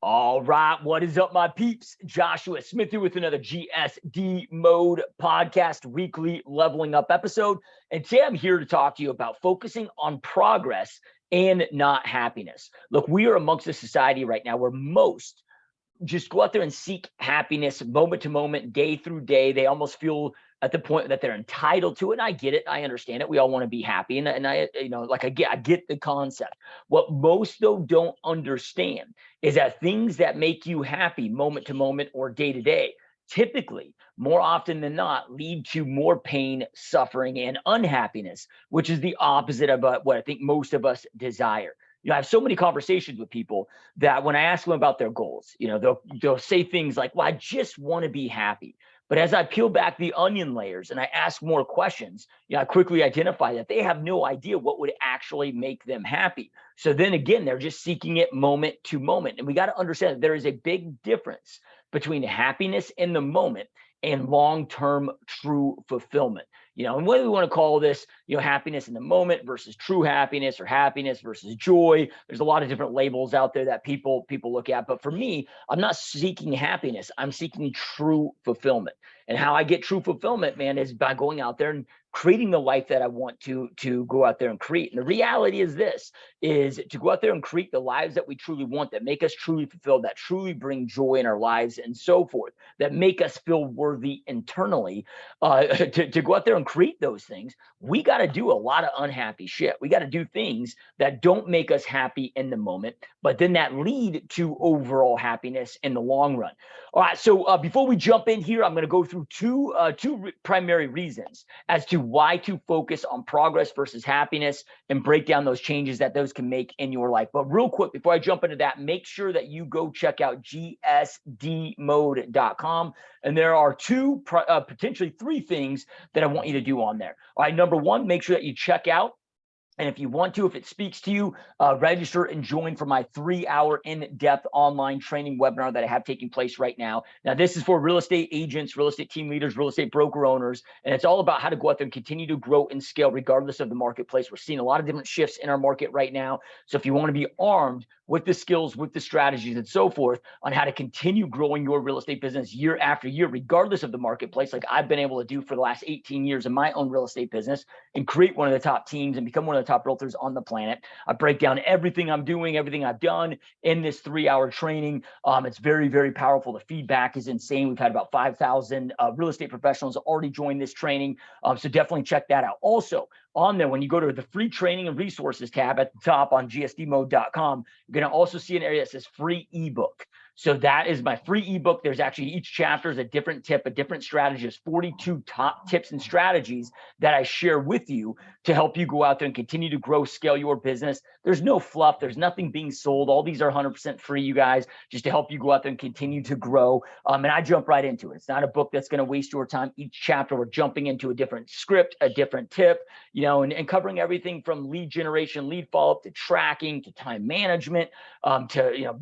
All right, what is up, my peeps? Joshua Smith here with another GSD Mode podcast weekly leveling up episode. And today I'm here to talk to you about focusing on progress and not happiness. Look, we are amongst a society right now where most just go out there and seek happiness moment to moment, day through day. They almost feel at the point that they're entitled to it. And I get it. I understand it. We all want to be happy. And I, I get the concept. What most though don't understand is that things that make you happy moment to moment or day to day, typically, more often than not, lead to more pain, suffering, and unhappiness, which is the opposite of what I think most of us desire. I have so many conversations with people that when I ask them about their goals, they'll say things like, well, I just want to be happy. But as I peel back the onion layers and I ask more questions, I quickly identify that they have no idea what would actually make them happy. So then again, they're just seeking it moment to moment. And we got to understand that there is a big difference between happiness in the moment and long-term true fulfillment. And whether we want to call this, happiness in the moment versus true happiness, or happiness versus joy, there's a lot of different labels out there that people look at. But for me, I'm not seeking happiness. I'm seeking true fulfillment. And how I get true fulfillment, man, is by going out there and creating the life that I want to go out there and create. And the reality is this, is to go out there and create the lives that we truly want, that make us truly fulfilled, that truly bring joy in our lives and so forth, that make us feel worthy internally. To go out there and create those things, we got to do a lot of unhappy shit. We got to do things that don't make us happy in the moment, but then that lead to overall happiness in the long run. All right, so before we jump in here, I'm going to go through two primary reasons as to why to focus on progress versus happiness and break down those changes that those can make in your life. But real quick, before I jump into that, make sure that you go check out gsdmode.com. And there are potentially three things that I want you to do on there. All right, number one, make sure that you check out, and if you want to, if it speaks to you, register and join for my 3-hour in-depth online training webinar that I have taking place right now. Now, this is for real estate agents, real estate team leaders, real estate broker owners, and it's all about how to go out there and continue to grow and scale regardless of the marketplace. We're seeing a lot of different shifts in our market right now. So if you want to be armed with the skills, with the strategies and so forth on how to continue growing your real estate business year after year, regardless of the marketplace, like I've been able to do for the last 18 years in my own real estate business, and create one of the top teams and become one of the top realtors on the planet. I break down everything I'm doing, everything I've done in this 3-hour training. It's very, very powerful. The feedback is insane. We've had about 5,000 real estate professionals already join this training. So definitely check that out. Also, on there, when you go to the free training and resources tab at the top on gsdmode.com, you're going to also see an area that says free ebook. So that is my free ebook. There's actually each chapter is a different tip, a different strategy. There's 42 top tips and strategies that I share with you to help you go out there and continue to grow, scale your business. There's no fluff. There's nothing being sold. All these are 100% free, you guys, just to help you go out there and continue to grow. And I jump right into it. It's not a book that's going to waste your time. Each chapter, we're jumping into a different script, a different tip, and covering everything from lead generation, lead follow-up, to tracking, to time management, to,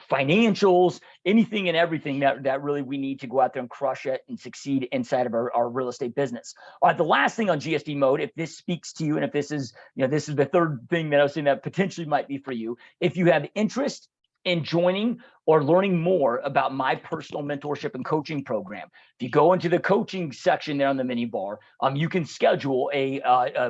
financials, anything and everything that really we need to go out there and crush it and succeed inside of our real estate business. All right, the last thing on GSD mode, if this speaks to you, and if this is, this is the third thing that I was saying that potentially might be for you, if you have interest in joining or learning more about my personal mentorship and coaching program, if you go into the coaching section there on the mini bar, you can schedule a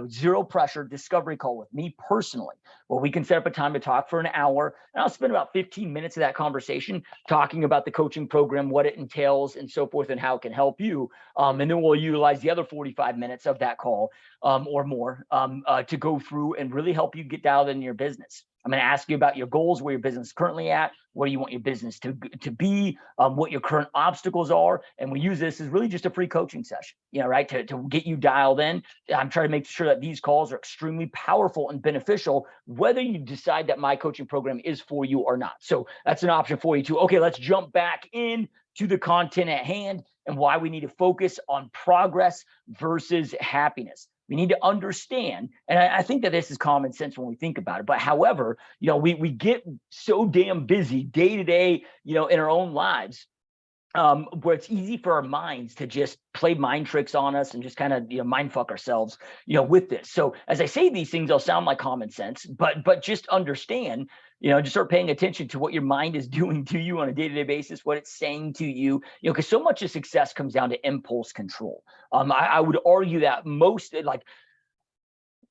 zero pressure discovery call with me personally, where we can set up a time to talk for an hour, and I'll spend about 15 minutes of that conversation talking about the coaching program, what it entails and so forth, and how it can help you. And then we'll utilize the other 45 minutes of that call or more to go through and really help you get dialed in your business. I'm going to ask you about your goals, where your business is currently at, where you want your business to be, what your current obstacles are. And we use this as really just a free coaching session, right? To get you dialed in. I'm trying to make sure that these calls are extremely powerful and beneficial, whether you decide that my coaching program is for you or not. So that's an option for you too. Okay, let's jump back in to the content at hand and why we need to focus on progress versus happiness. We need to understand, and I think that this is common sense when we think about it, but however, we get so damn busy day to day, in our own lives, where it's easy for our minds to just play mind tricks on us and just kind of, mind fuck ourselves, with this. So as I say these things, they'll sound like common sense, but just understand, just start paying attention to what your mind is doing to you on a day-to-day basis, what it's saying to you, because so much of success comes down to impulse control. I would argue that most, like,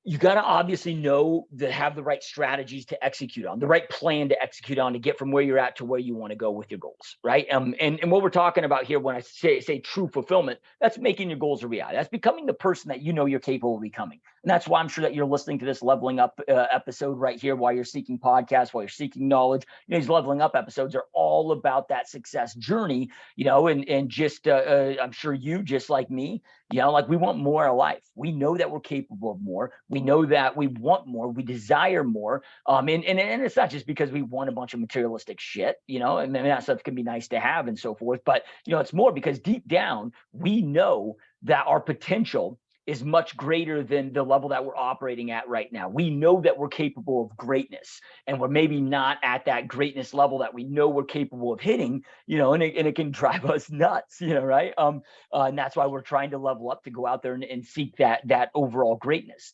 you got to obviously know that have the right strategies to execute on, the right plan to execute on to get from where you're at to where you want to go with your goals, right? And what we're talking about here when I say true fulfillment, that's making your goals a reality. That's becoming the person that you know you're capable of becoming. And that's why I'm sure that you're listening to this leveling up episode right here while you're seeking podcasts, while you're seeking knowledge. These leveling up episodes are all about that success journey, and just I'm sure you, just like me, like we want more in life. We know that we're capable of more. We know that we want more. We desire more. And it's not just because we want a bunch of materialistic shit, and that stuff can be nice to have and so forth. But, it's more because deep down, we know that our potential is much greater than the level that we're operating at right now. We know that we're capable of greatness, and we're maybe not at that greatness level that we know we're capable of hitting, and it can drive us nuts, right? And that's why we're trying to level up, to go out there and seek that overall greatness,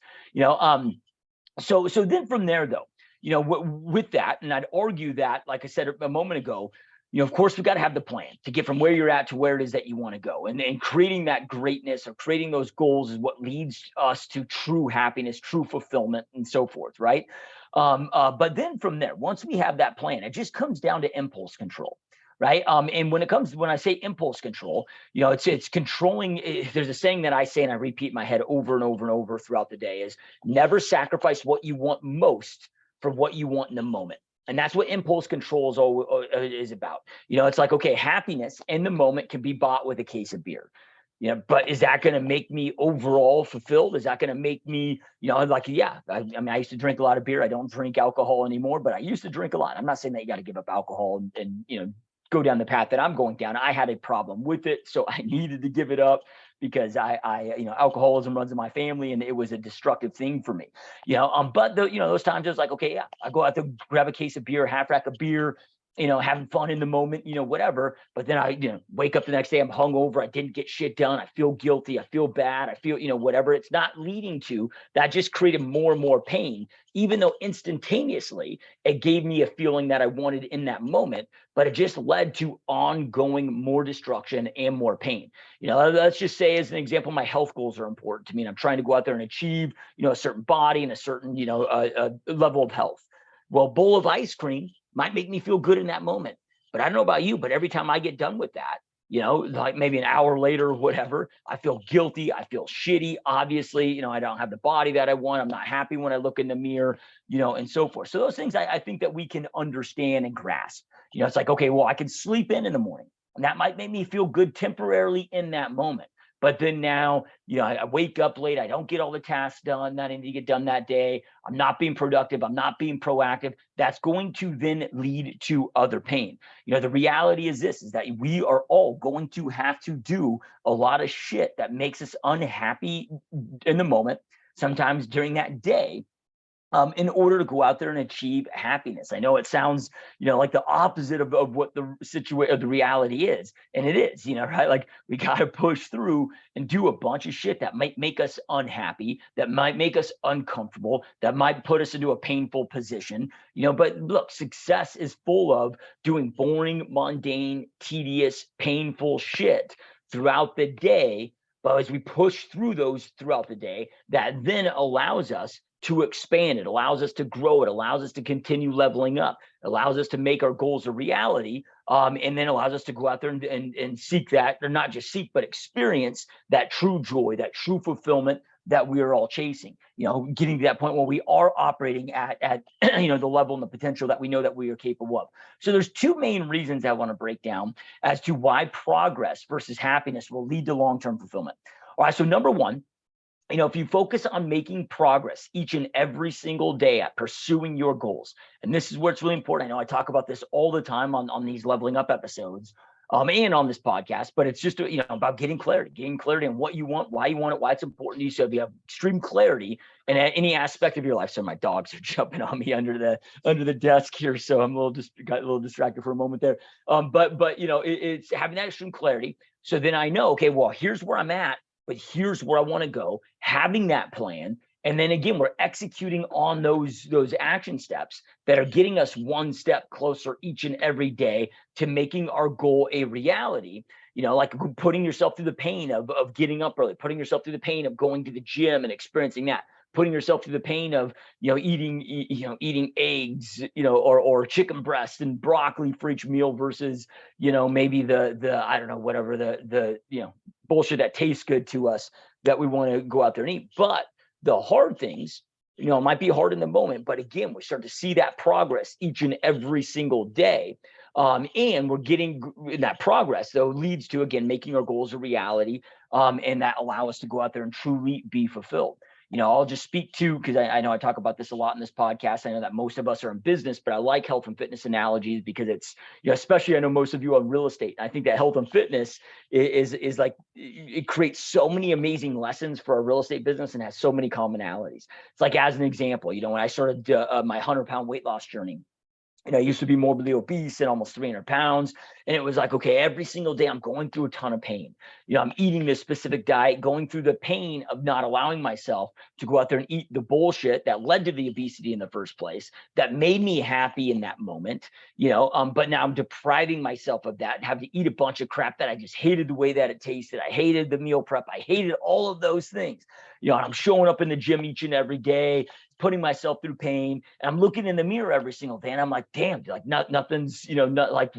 So then from there, though, with that, and I'd argue that, like I said a moment ago, of course, we've got to have the plan to get from where you're at to where it is that you want to go. And creating that greatness or creating those goals is what leads us to true happiness, true fulfillment, and so forth, right? But then from there, once we have that plan, it just comes down to impulse control. Right. And when I say impulse control, it's controlling. There's a saying that I say, and I repeat in my head over and over and over throughout the day, is never sacrifice what you want most for what you want in the moment. And that's what impulse control is about. It's like, okay, happiness in the moment can be bought with a case of beer. But is that going to make me overall fulfilled? Is that going to make me, like, yeah, I mean, I used to drink a lot of beer. I don't drink alcohol anymore, but I used to drink a lot. I'm not saying that you got to give up alcohol and go down the path that I'm going down. I had a problem with it, so I needed to give it up because I alcoholism runs in my family, and it was a destructive thing for me. But those times I was like, okay, yeah, I go out to grab a case of beer, half rack of beer, having fun in the moment, whatever. But then I, wake up the next day, I'm hungover. I didn't get shit done. I feel guilty. I feel bad. I feel, whatever it's not leading to, that just created more and more pain, even though instantaneously it gave me a feeling that I wanted in that moment, but it just led to ongoing more destruction and more pain. Let's just say, as an example, my health goals are important to me, and I'm trying to go out there and achieve, a certain body and a certain, level of health. Well, a bowl of ice cream might make me feel good in that moment. But I don't know about you, but every time I get done with that, like maybe an hour later or whatever, I feel guilty. I feel shitty. Obviously, I don't have the body that I want. I'm not happy when I look in the mirror, and so forth. So those things I think that we can understand and grasp. It's like, okay, well, I can sleep in the morning, and that might make me feel good temporarily in that moment. But then now, I wake up late. I don't get all the tasks done that I need to get done that day. I'm not being productive. I'm not being proactive. That's going to then lead to other pain. The reality is this, is that we are all going to have to do a lot of shit that makes us unhappy in the moment, sometimes during that day, in order to go out there and achieve happiness. I know it sounds, like the opposite of what the situation, the reality is. And it is, right? Like, we got to push through and do a bunch of shit that might make us unhappy, that might make us uncomfortable, that might put us into a painful position, but look, success is full of doing boring, mundane, tedious, painful shit throughout the day. But as we push through those throughout the day, that then allows us to expand. It allows us to grow. It allows us to continue leveling up. It allows us to make our goals a reality, and then allows us to go out there and seek that, or not just seek, but experience that true joy, that true fulfillment that we are all chasing. Getting to that point where we are operating at the level and the potential that we know that we are capable of. So there's two main reasons I want to break down as to why progress versus happiness will lead to long-term fulfillment. All right, so number one, if you focus on making progress each and every single day at pursuing your goals, and this is where it's really important. I know I talk about this all the time on these leveling up episodes. and on this podcast, but it's just, about getting clarity on what you want, why you want it, why it's important to you. So if you have extreme clarity in any aspect of your life. So my dogs are jumping on me under the desk here. So I'm got a little distracted for a moment there. But it's having that extreme clarity. So then I know, okay, well, here's where I'm at, but here's where I want to go, having that plan. And then again, we're executing on those action steps that are getting us one step closer each and every day to making our goal a reality. Like putting yourself through the pain of getting up early, putting yourself through the pain of going to the gym and experiencing that, putting yourself through the pain of eating eggs, or chicken breast and broccoli for each meal versus maybe the I don't know, whatever the bullshit that tastes good to us that we want to go out there and eat. But the hard things, it might be hard in the moment, but again, we start to see that progress each and every single day. And we're getting that progress, though, leads to, again, making our goals a reality, and that allow us to go out there and truly be fulfilled. I'll just speak to, because I know I talk about this a lot in this podcast. I know that most of us are in business, but I like health and fitness analogies because it's, especially I know most of you on real estate. I think that health and fitness is like, it creates so many amazing lessons for our real estate business and has so many commonalities. It's like, as an example, when I started my 100-pound weight loss journey, I used to be morbidly obese and almost 300 pounds. And it was like, okay, every single day I'm going through a ton of pain. I'm eating this specific diet, going through the pain of not allowing myself to go out there and eat the bullshit that led to the obesity in the first place, that made me happy in that moment, but now I'm depriving myself of that and have to eat a bunch of crap that I just hated the way that it tasted. I hated the meal prep. I hated all of those things. And I'm showing up in the gym each and every day, putting myself through pain, and I'm looking in the mirror every single day, and I'm like, damn, like nothing's, not like,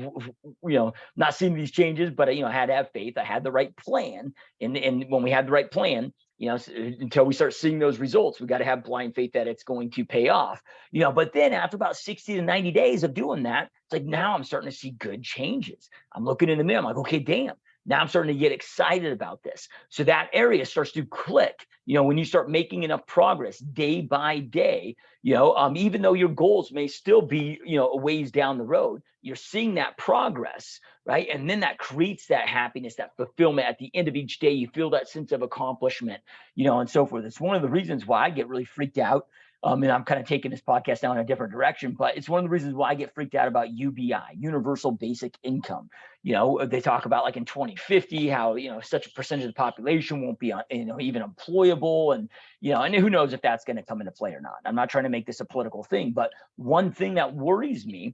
not seeing these changes, but I had to have faith. I had the right plan, and when we had the right plan, until we start seeing those results, we got to have blind faith that it's going to pay off, but then after about 60 to 90 days of doing that, it's like, now I'm starting to see good changes. I'm looking in the mirror, I'm like, okay, damn. Now I'm starting to get excited about this. So that area starts to click, when you start making enough progress day by day, even though your goals may still be, a ways down the road, you're seeing that progress, right? And then that creates that happiness, that fulfillment at the end of each day. You feel that sense of accomplishment, and so forth. It's one of the reasons why I get really freaked out. And I'm kind of taking this podcast down in a different direction, but it's one of the reasons why I get freaked out about UBI, universal basic income. They talk about, like, in 2050, how, such a percentage of the population won't be, even employable. And, and who knows if that's going to come into play or not. I'm not trying to make this a political thing, but one thing that worries me,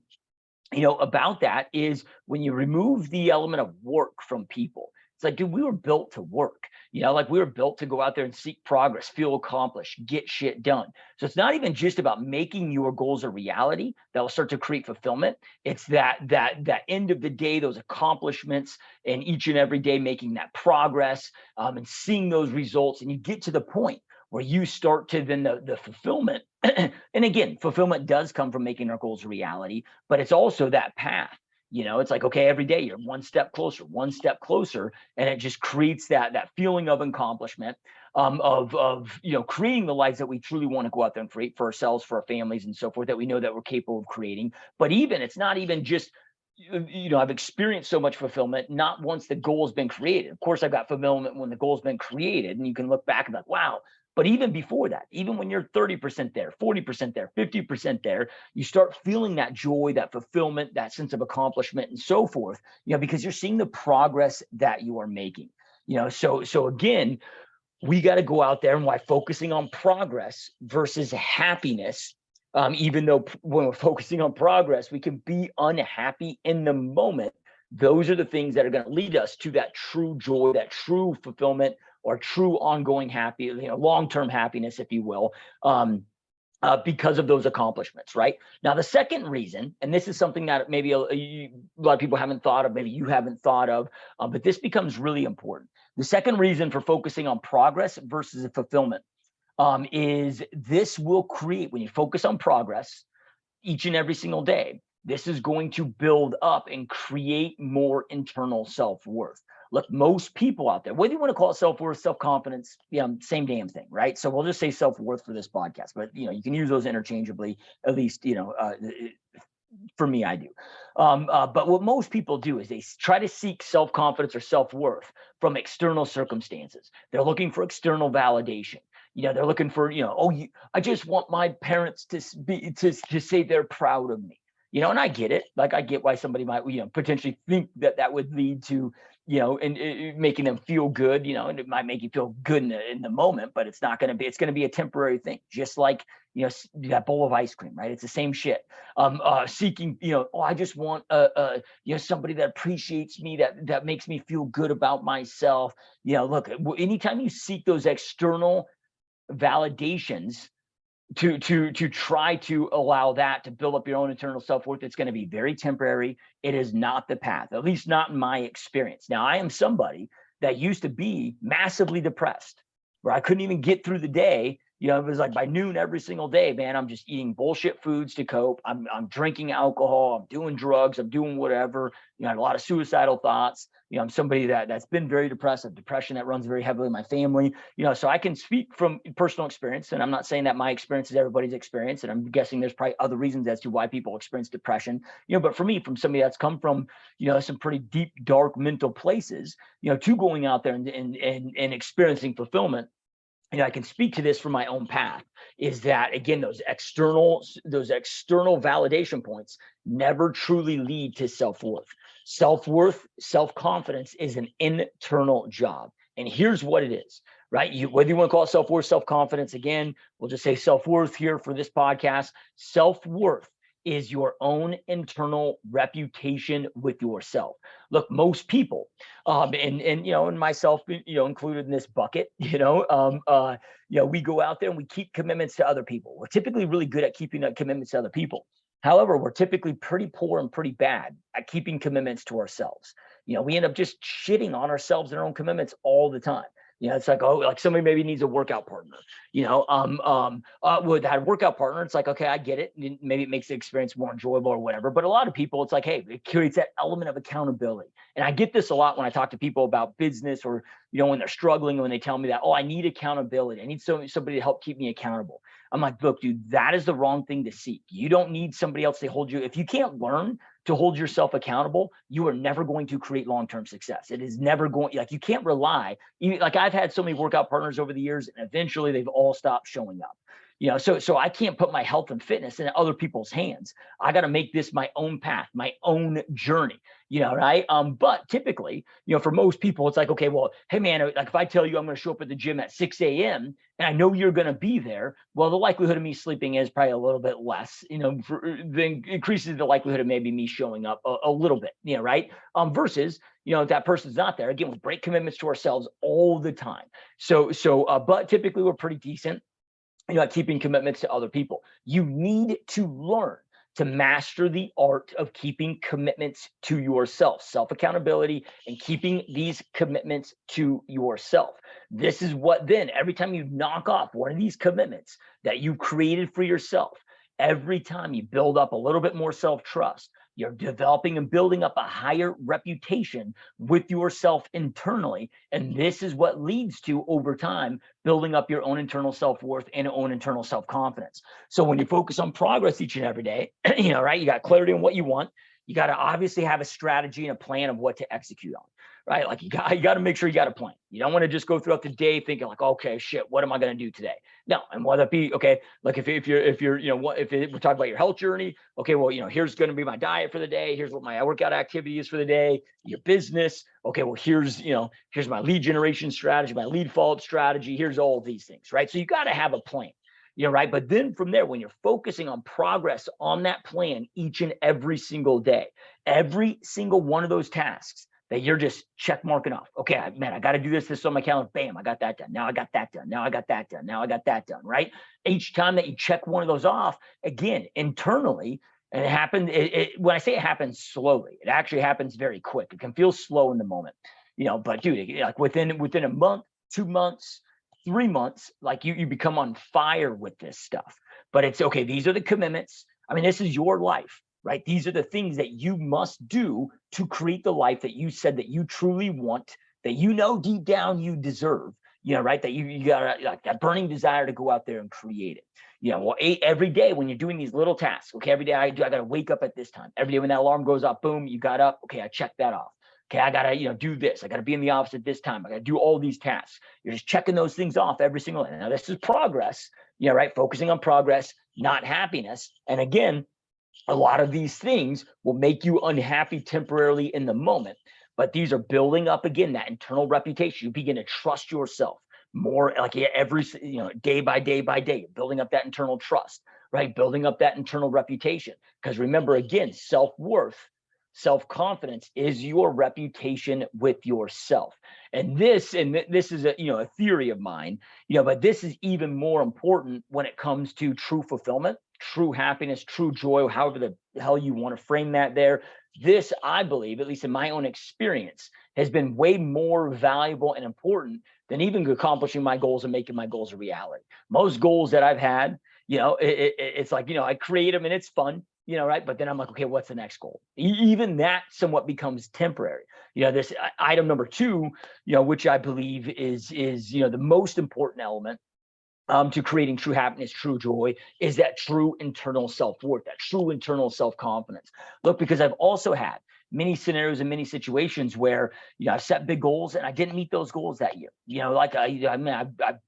about that is when you remove the element of work from people. It's like, dude, we were built to work, like we were built to go out there and seek progress, feel accomplished, get shit done. So it's not even just about making your goals a reality that will start to create fulfillment. It's that end of the day, those accomplishments, and each and every day making that progress, and seeing those results. And you get to the point where you start to then the fulfillment. And again, fulfillment does come from making our goals a reality, but it's also that path. It's like, okay, every day you're one step closer, and it just creates that feeling of accomplishment, of creating the lives that we truly want to go out there and create for ourselves, for our families, and so forth, that we know that we're capable of creating. But it's not even just, I've experienced so much fulfillment, not once the goal has been created. Of course, I've got fulfillment when the goal's been created, and you can look back and be like, wow. But even before that, even when you're 30% there, 40% there, 50% there, you start feeling that joy, that fulfillment, that sense of accomplishment, and so forth, because you're seeing the progress that you are making. So again, we got to go out there, and why focusing on progress versus happiness. Even though when we're focusing on progress, we can be unhappy in the moment. Those are the things that are going to lead us to that true joy, that true fulfillment, or true ongoing long-term happiness, if you will, because of those accomplishments, right? Now, the second reason, and this is something that maybe a lot of people haven't thought of, maybe you haven't thought of, but this becomes really important. The second reason for focusing on progress versus fulfillment is this will create, when you focus on progress each and every single day, this is going to build up and create more internal self-worth. Look, most people out there, whether you want to call it self-worth, self-confidence, same damn thing, right? So we'll just say self-worth for this podcast, but you can use those interchangeably, at least, for me, I do. But what most people do is they try to seek self-confidence or self-worth from external circumstances. They're looking for external validation. They're looking for, I just want my parents to say they're proud of me. And I get it. Like, I get why somebody might, potentially think that would lead to, and making them feel good, and it might make you feel good in the moment, but it's not going to be, it's going to be a temporary thing. Just like, that bowl of ice cream, right? It's the same shit. Seeking, I just want, somebody that appreciates me, that makes me feel good about myself. Look, anytime you seek those external validations to try to allow that to build up your own internal self-worth, it's going to be very temporary. It is not the path, at least not in my experience. Now, I am somebody that used to be massively depressed, where I couldn't even get through the day. It was like by noon every single day, man, I'm just eating bullshit foods to cope. I'm drinking alcohol. I'm doing drugs. I'm doing whatever. I have a lot of suicidal thoughts. I'm somebody that's been very depressive, depression that runs very heavily in my family. So I can speak from personal experience, and I'm not saying that my experience is everybody's experience. And I'm guessing there's probably other reasons as to why people experience depression. But for me, from somebody that's come from, some pretty deep, dark mental places, to going out there and experiencing fulfillment. I can speak to this from my own path, is that, again, those external validation points never truly lead to self-worth. Self-worth, self-confidence is an internal job. And here's what it is, right? Whether you want to call it self-worth, self-confidence, again, we'll just say self-worth here for this podcast. Self-worth is your own internal reputation with yourself. Look, most people, and myself, included in this bucket, we go out there and we keep commitments to other people. We're typically really good at keeping commitments to other people. However, we're typically pretty poor and pretty bad at keeping commitments to ourselves. We end up just shitting on ourselves and our own commitments all the time. It's like, oh, like somebody maybe needs a workout partner, with that workout partner, it's like, okay, I get it. Maybe it makes the experience more enjoyable or whatever. But a lot of people, it's like, hey, it creates that element of accountability. And I get this a lot when I talk to people about business, or, when they're struggling, when they tell me that, oh, I need accountability. I need somebody to help keep me accountable. I'm like, look, dude, that is the wrong thing to seek. You don't need somebody else to hold you. If you can't learn to hold yourself accountable, you are never going to create long-term success. It is never going, like, you can't rely. Like, I've had so many workout partners over the years, and eventually they've all stopped showing up. So I can't put my health and fitness in other people's hands. I got to make this my own path, my own journey, right? But typically, for most people, it's like, okay, well, hey man, like, if I tell you I'm going to show up at the gym at 6 a.m. and I know you're going to be there, well, the likelihood of me sleeping is probably a little bit less, then increases the likelihood of maybe me showing up a little bit, right? Versus, if that person's not there, again, we break commitments to ourselves all the time. But typically we're pretty decent, keeping commitments to other people. You need to learn to master the art of keeping commitments to yourself, self-accountability, and keeping these commitments to yourself. This is what then, every time you knock off one of these commitments that you created for yourself, every time you build up a little bit more self-trust, you're developing and building up a higher reputation with yourself internally. And this is what leads to, over time, building up your own internal self-worth and own internal self-confidence. So when you focus on progress each and every day, right, you got clarity on what you want. You got to obviously have a strategy and a plan of what to execute on, right? Like, you got to make sure you got a plan. You don't want to just go throughout the day thinking like, okay, shit, what am I going to do today? No. And whether it be, okay, like if you're, if we're talking about your health journey, okay, well, here's going to be my diet for the day. Here's what my workout activity is for the day. Your business. Okay, well, here's my lead generation strategy, my lead follow-up strategy. Here's all these things, right? So you got to have a plan. Right. But then from there, when you're focusing on progress on that plan each and every single day, every single one of those tasks that you're just check marking off. Okay, man, I got to do this. This is on my calendar. Bam, I got that done. Now I got that done. Now I got that done. Now I got that done. Right. Each time that you check one of those off, again, internally, and it happened. When I say it happens slowly, it actually happens very quick. It can feel slow in the moment, but dude, like within a month, 2 months, 3 months, like you become on fire with this stuff. But it's okay. These are the commitments. I mean, this is your life, right? These are the things that you must do to create the life that you said that you truly want, that deep down you deserve, right? That you got like that burning desire to go out there and create it. Well, every day when you're doing these little tasks, okay, every day I got to wake up at this time. Every day when that alarm goes off, boom, you got up. Okay, I checked that off. Okay, I got to, do this. I got to be in the office at this time. I got to do all these tasks. You're just checking those things off every single day. Now, this is progress, right? Focusing on progress, not happiness. And again, a lot of these things will make you unhappy temporarily in the moment, but these are building up again that internal reputation. You begin to trust yourself more, like every day by day by day, building up that internal trust, right? Building up that internal reputation. Because remember, again, self-worth, self-confidence is your reputation with yourself. And this is a theory of mine, but this is even more important when it comes to true fulfillment, true happiness, true joy, however the hell you want to frame that there. This, I believe, at least in my own experience, has been way more valuable and important than even accomplishing my goals and making my goals a reality. Most goals that I've had, it's like, I create them and it's fun, right? But then I'm like, okay, what's the next goal? Even that somewhat becomes temporary. This item number 2, which I believe is the most important element to creating true happiness, true joy, is that true internal self-worth, that true internal self-confidence. Look, because I've also had many scenarios and many situations where, I've set big goals and I didn't meet those goals that year. Like I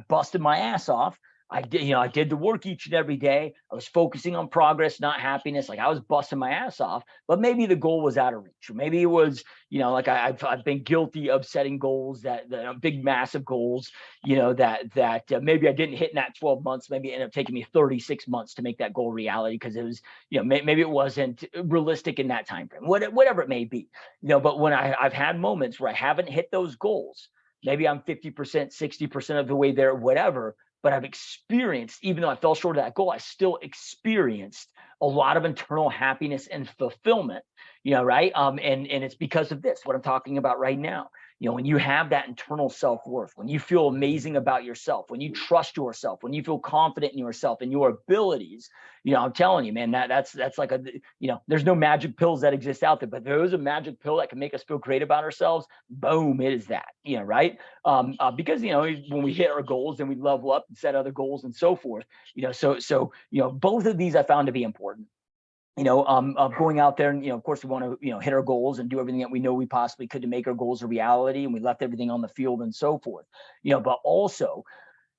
busted my ass off. I did the work each and every day. I was focusing on progress, not happiness. Like I was busting my ass off, but maybe the goal was out of reach. Or maybe it was, like I've been guilty of setting goals that big, massive goals, that maybe I didn't hit in that 12 months. Maybe it ended up taking me 36 months to make that goal reality because it was, maybe it wasn't realistic in that time frame, whatever it may be, but when I've had moments where I haven't hit those goals, maybe I'm 50%, 60% of the way there, whatever, but I've experienced, even though I fell short of that goal, I still experienced a lot of internal happiness and fulfillment, right? And it's because of this, what I'm talking about right now. When you have that internal self-worth, when you feel amazing about yourself, when you trust yourself, when you feel confident in yourself and your abilities, I'm telling you, man, that's like there's no magic pills that exist out there, but there is a magic pill that can make us feel great about ourselves. Boom, it is that, right? Because, when we hit our goals, then we level up and set other goals and so forth, so both of these I found to be important. Going out there and, of course we want to, hit our goals and do everything that we know we possibly could to make our goals a reality. And we left everything on the field and so forth, but also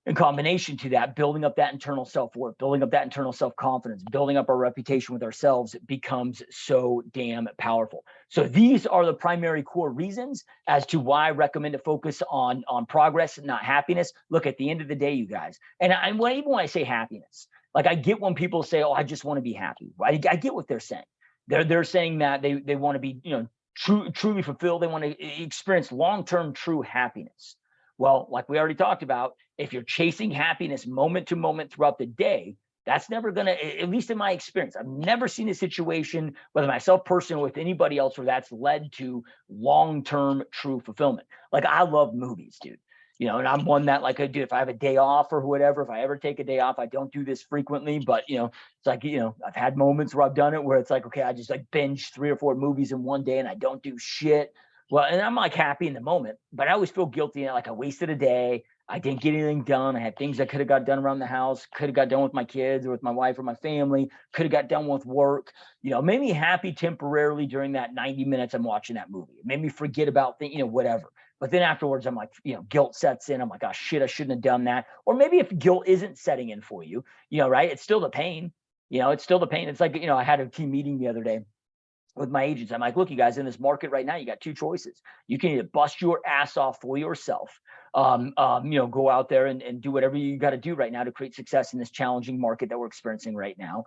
in combination to that, building up that internal self-worth, building up that internal self-confidence, building up our reputation with ourselves becomes so damn powerful. So these are the primary core reasons as to why I recommend to focus on progress and not happiness. Look, at the end of the day, you guys, and even when I say happiness, like I get when people say, oh, I just want to be happy. I get what they're saying. They're saying that they want to be, truly fulfilled. They want to experience long-term true happiness. Well, like we already talked about, if you're chasing happiness moment to moment throughout the day, that's never going to, at least in my experience, I've never seen a situation, whether myself personally or with anybody else, where that's led to long-term true fulfillment. Like I love movies, dude. And I'm one that, like, I do, if I have a day off or whatever, if I ever take a day off, I don't do this frequently, but, it's like, I've had moments where I've done it where it's like, okay, I just like binge 3 or 4 movies in one day and I don't do shit. Well, and I'm like happy in the moment, but I always feel guilty. Like I wasted a day. I didn't get anything done. I had things I could have got done around the house, could have got done with my kids or with my wife or my family, could have got done with work, made me happy temporarily during that 90 minutes I'm watching that movie. It made me forget about things, whatever. But then afterwards, I'm like, guilt sets in. I'm like, oh shit, I shouldn't have done that. Or maybe if guilt isn't setting in for you, right? It's still the pain, it's still the pain. It's like, I had a team meeting the other day with my agents. I'm like, look, you guys, in this market right now, you got 2 choices. You can either bust your ass off for yourself, go out there and do whatever you got to do right now to create success in this challenging market that we're experiencing right now,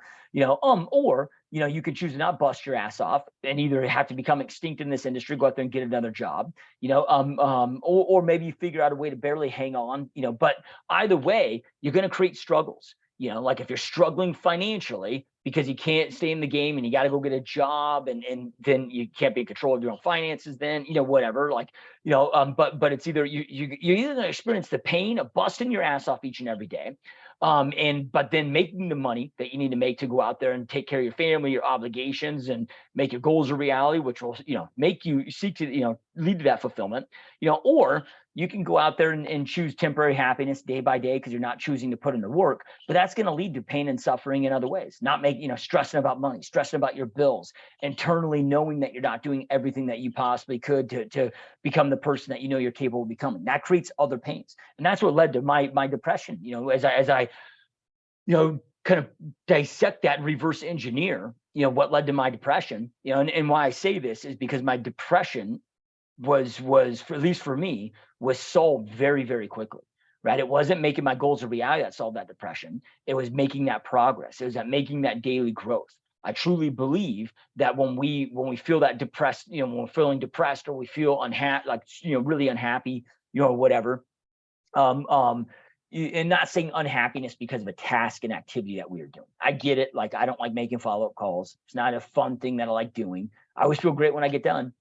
or, you can choose to not bust your ass off and either have to become extinct in this industry, go out there and get another job, or maybe you figure out a way to barely hang on, but either way, you're going to create struggles. Like if you're struggling financially because you can't stay in the game and you got to go get a job and then you can't be in control of your own finances, then, whatever, like, but it's either you're either going to experience the pain of busting your ass off each and every day. But then making the money that you need to make to go out there and take care of your family, your obligations, and make your goals a reality, which will, make you seek to, lead to that fulfillment, or You can go out there and choose temporary happiness day by day because you're not choosing to put in the work, but that's going to lead to pain and suffering in other ways. Not making, stressing about money, stressing about your bills, internally knowing that you're not doing everything that you possibly could to become the person that you're capable of becoming. That creates other pains. And that's what led to my depression. As I kind of dissect that and reverse engineer, what led to my depression, and why I say this is because my depression was at least for me, was solved very, very quickly, right? It wasn't making my goals a reality that solved that depression. It was making that progress. It was making that daily growth. I truly believe that when we feel that depressed, when we're feeling depressed or we feel unhappy, like, really unhappy, whatever, and not saying unhappiness because of a task and activity that we are doing. I get it. Like, I don't like making follow-up calls. It's not a fun thing that I like doing. I always feel great when I get done.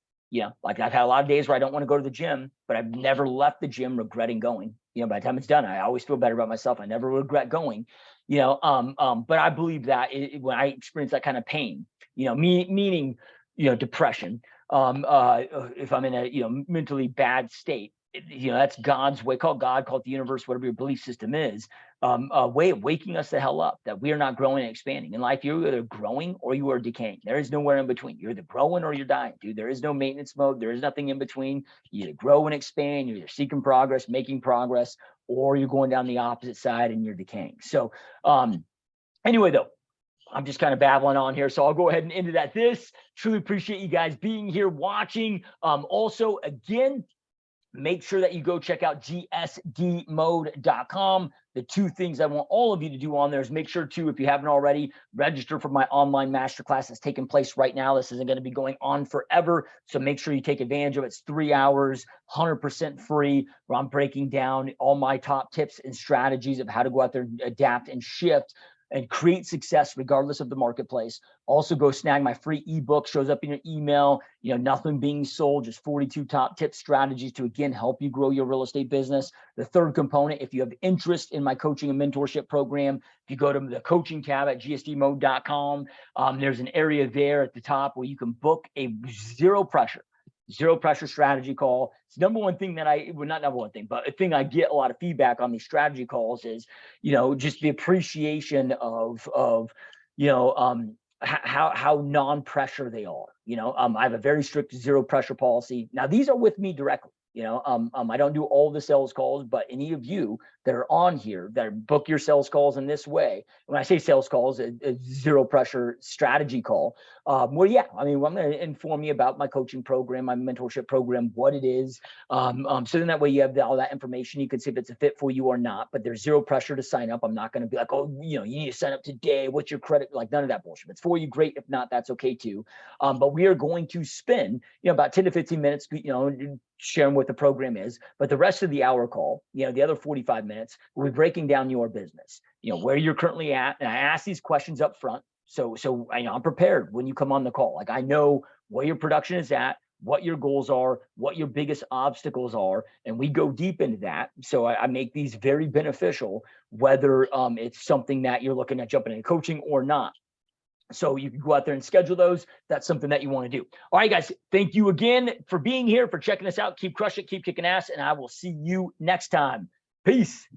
Like, I've had a lot of days where I don't want to go to the gym, but I've never left the gym regretting going. By the time it's done, I always feel better about myself. I never regret going. But I believe that when I experience that kind of pain, meaning depression, if I'm in a mentally bad state, that's God's way. Call God, call it the universe, whatever your belief system is, a way of waking us the hell up, that we are not growing and expanding in life. You're either growing or you are decaying. There is nowhere in between. You're either growing or you're dying, dude. There is no maintenance mode. There is nothing in between. You either grow and expand. You're either seeking progress, making progress, or you're going down the opposite side and you're decaying. So anyway, though, I'm just kind of babbling on here, so I'll go ahead and end it at this. Truly appreciate you guys being here, watching. Also, again, make sure that you go check out gsdmode.com. The two things I want all of you to do on there is make sure to, if you haven't already, register for my online masterclass that's taking place right now. This isn't going to be going on forever, so make sure you take advantage of it. It's 3 hours, 100% free, where I'm breaking down all my top tips and strategies of how to go out there and adapt and shift and create success regardless of the marketplace. Also, go snag my free ebook, shows up in your email, nothing being sold, just 42 top tips, strategies to, again, help you grow your real estate business. The third component, if you have interest in my coaching and mentorship program, if you go to the coaching tab at gsdmode.com, there's an area there at the top where you can book a zero pressure strategy call. It's number one thing that not number one thing, but a thing I get a lot of feedback on these strategy calls is, just the appreciation of how non-pressure they are. I have a very strict zero pressure policy. Now, these are with me directly. I don't do all the sales calls, but any of you that are on here that book your sales calls in this way, when I say sales calls, a zero pressure strategy call, I'm going to inform you about my coaching program, my mentorship program, what it is. So then that way you have all that information. You can see if it's a fit for you or not, but there's zero pressure to sign up. I'm not going to be like, oh, you need to sign up today. What's your credit? Like, none of that bullshit. If it's for you, great. If not, that's okay too. But we are going to spend, about 10 to 15 minutes, sharing what the program is, but the rest of the hour call, the other 45 minutes, we're breaking down your business, where you're currently at. And I ask these questions up front. So I'm prepared when you come on the call. Like, I know where your production is at, what your goals are, what your biggest obstacles are, and we go deep into that. So I make these very beneficial, whether it's something that you're looking at jumping into coaching or not. So you can go out there and schedule those. That's something that you want to do. All right, guys, thank you again for being here, for checking us out. Keep crushing it, keep kicking ass, and I will see you next time. Peace.